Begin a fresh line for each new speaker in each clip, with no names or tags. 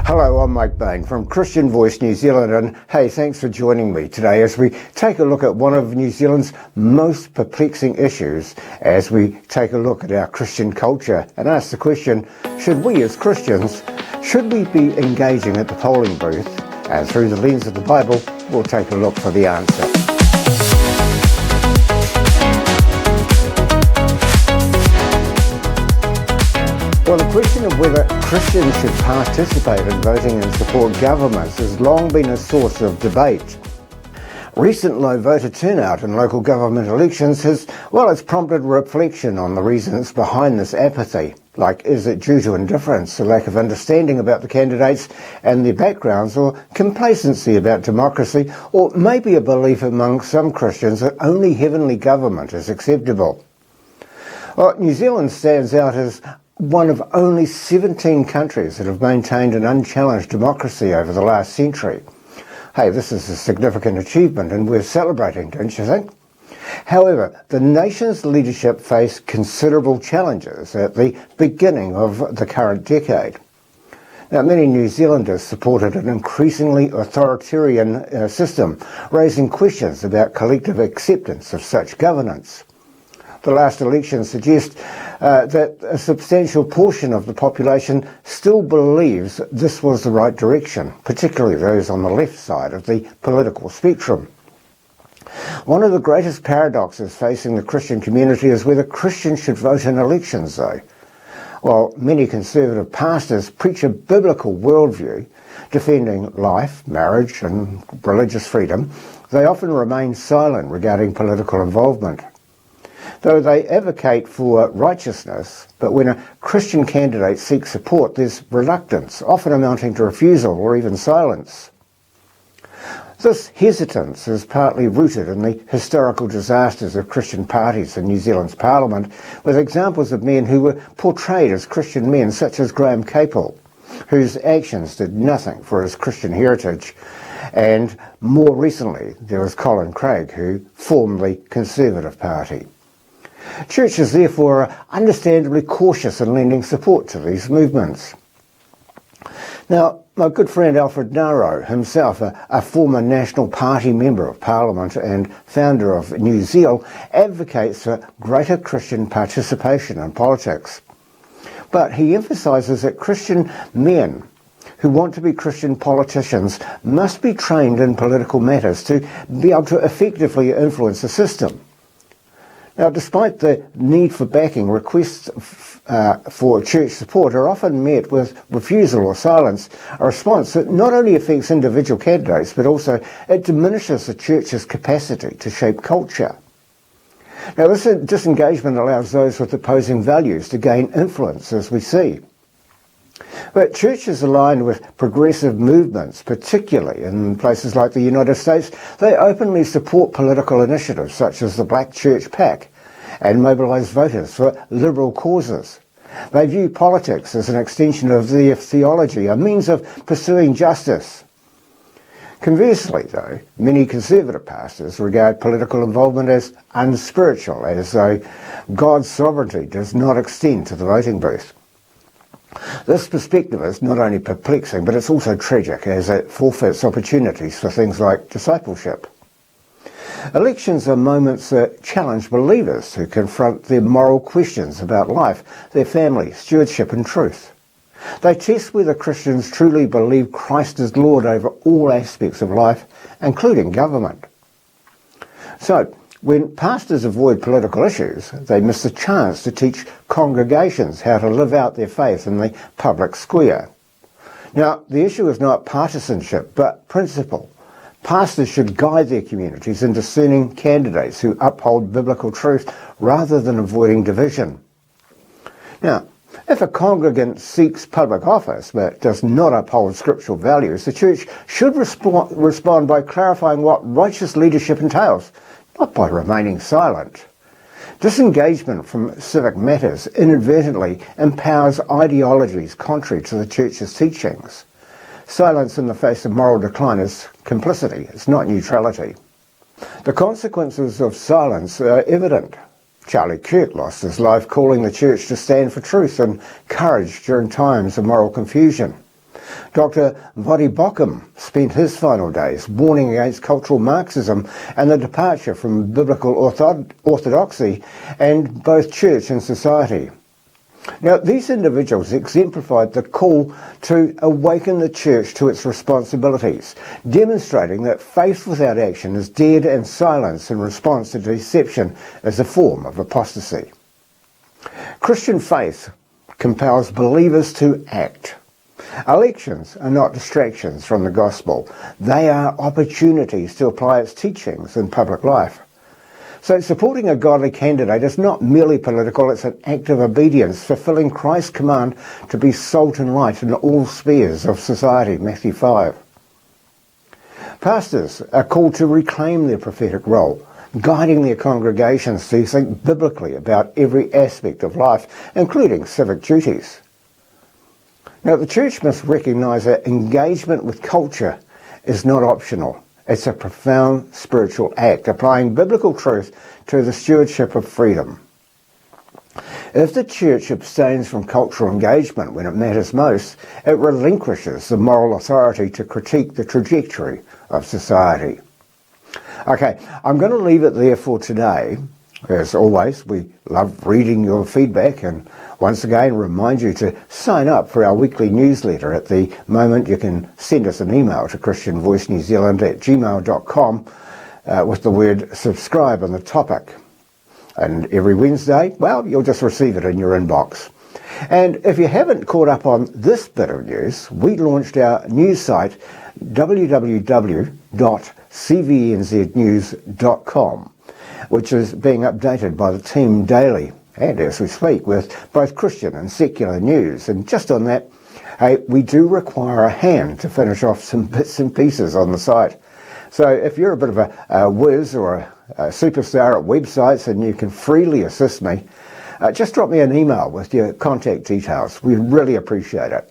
Hello, I'm Mike Bain from Christian Voice New Zealand, and hey, thanks for joining me today as we take a look at one of New Zealand's most perplexing issues as we take a look at our Christian culture and ask the question, should we as Christians, should we be engaging at the polling booth? And through the lens of the Bible, we'll take a look for the answer. Well, the question of whether Christians should participate in voting and support governments has long been a source of debate. Recent low voter turnout in local government elections has, it's prompted reflection on the reasons behind this apathy. Like, is it due to indifference, a lack of understanding about the candidates and their backgrounds, or complacency about democracy, or maybe a belief among some Christians that only heavenly government is acceptable? Well, New Zealand stands out as one of only 17 countries that have maintained an unchallenged democracy over the last century. Hey, this is a significant achievement and we're celebrating, don't you think? However, the nation's leadership faced considerable challenges at the beginning of the current decade. Now, many New Zealanders supported an increasingly authoritarian system, raising questions about collective acceptance of such governance. The last election suggests that a substantial portion of the population still believes this was the right direction, particularly those on the left side of the political spectrum. One of the greatest paradoxes facing the Christian community is whether Christians should vote in elections, though. While many conservative pastors preach a biblical worldview, defending life, marriage and religious freedom, they often remain silent regarding political involvement. Though they advocate for righteousness, but when a Christian candidate seeks support, there's reluctance, often amounting to refusal or even silence. This hesitance is partly rooted in the historical disasters of Christian parties in New Zealand's Parliament, with examples of men who were portrayed as Christian men, such as Graham Capel, whose actions did nothing for his Christian heritage. And more recently, there was Colin Craig, who formed the Conservative Party. Churches, therefore, are understandably cautious in lending support to these movements. Now, my good friend Alfred Ngaro, himself a former National Party Member of Parliament and founder of New Zeal, advocates for greater Christian participation in politics. But he emphasises that Christian men who want to be Christian politicians must be trained in political matters to be able to effectively influence the system. Now, despite the need for backing, requests for church support are often met with refusal or silence, a response that not only affects individual candidates, but also it diminishes the church's capacity to shape culture. Now, this disengagement allows those with opposing values to gain influence, as we see. But churches aligned with progressive movements, particularly in places like the United States, they openly support political initiatives such as the Black Church PAC and mobilize voters for liberal causes. They view politics as an extension of their theology, a means of pursuing justice. Conversely, though, many conservative pastors regard political involvement as unspiritual, as though God's sovereignty does not extend to the voting booth. This perspective is not only perplexing, but it's also tragic, as it forfeits opportunities for things like discipleship. Elections are moments that challenge believers to confront their moral questions about life, their family, stewardship and truth. They test whether Christians truly believe Christ is Lord over all aspects of life, including government. So, when pastors avoid political issues, they miss the chance to teach congregations how to live out their faith in the public square. Now, the issue is not partisanship, but principle. Pastors should guide their communities in discerning candidates who uphold biblical truth rather than avoiding division. Now, if a congregant seeks public office but does not uphold scriptural values, the church should respond by clarifying what righteous leadership entails, not by remaining silent. Disengagement from civic matters inadvertently empowers ideologies contrary to the church's teachings. Silence in the face of moral decline is complicity, it's not neutrality. The consequences of silence are evident. Charlie Kirk lost his life calling the church to stand for truth and courage during times of moral confusion. Dr. Voddie Baucham spent his final days warning against cultural Marxism and the departure from biblical orthodoxy and both church and society. Now, these individuals exemplified the call to awaken the church to its responsibilities, demonstrating that faith without action is dead and silence in response to deception is a form of apostasy. Christian faith compels believers to act. Elections are not distractions from the gospel. They are opportunities to apply its teachings in public life. So supporting a godly candidate is not merely political, it's an act of obedience, fulfilling Christ's command to be salt and light in all spheres of society, Matthew 5. Pastors are called to reclaim their prophetic role, guiding their congregations to think biblically about every aspect of life, including civic duties. Now, the church must recognise that engagement with culture is not optional. It's a profound spiritual act, applying biblical truth to the stewardship of freedom. If the church abstains from cultural engagement when it matters most, it relinquishes the moral authority to critique the trajectory of society. Okay, I'm going to leave it there for today. As always, we love reading your feedback, and once again remind you to sign up for our weekly newsletter. At the moment, you can send us an email to christianvoicenewzealand@gmail.com with the word subscribe on the topic. And every Wednesday, well, you'll just receive it in your inbox. And if you haven't caught up on this bit of news, we launched our news site, www.cvnznews.com. which is being updated by the team daily and as we speak with both Christian and secular news. And just on that, hey, we do require a hand to finish off some bits and pieces on the site. So if you're a bit of a whiz or a superstar at websites and you can freely assist me, just drop me an email with your contact details. We really appreciate it.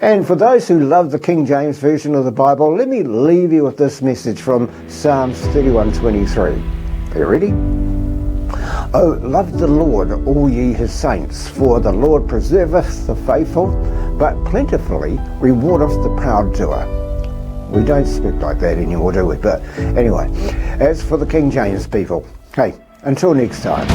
And for those who love the King James Version of the Bible, let me leave you with this message from Psalms 31:23. Are you ready? Oh, love the Lord, all ye his saints, for the Lord preserveth the faithful, but plentifully rewardeth the proud doer. We don't speak like that anymore, do we? But anyway, as for the King James people, hey, until next time.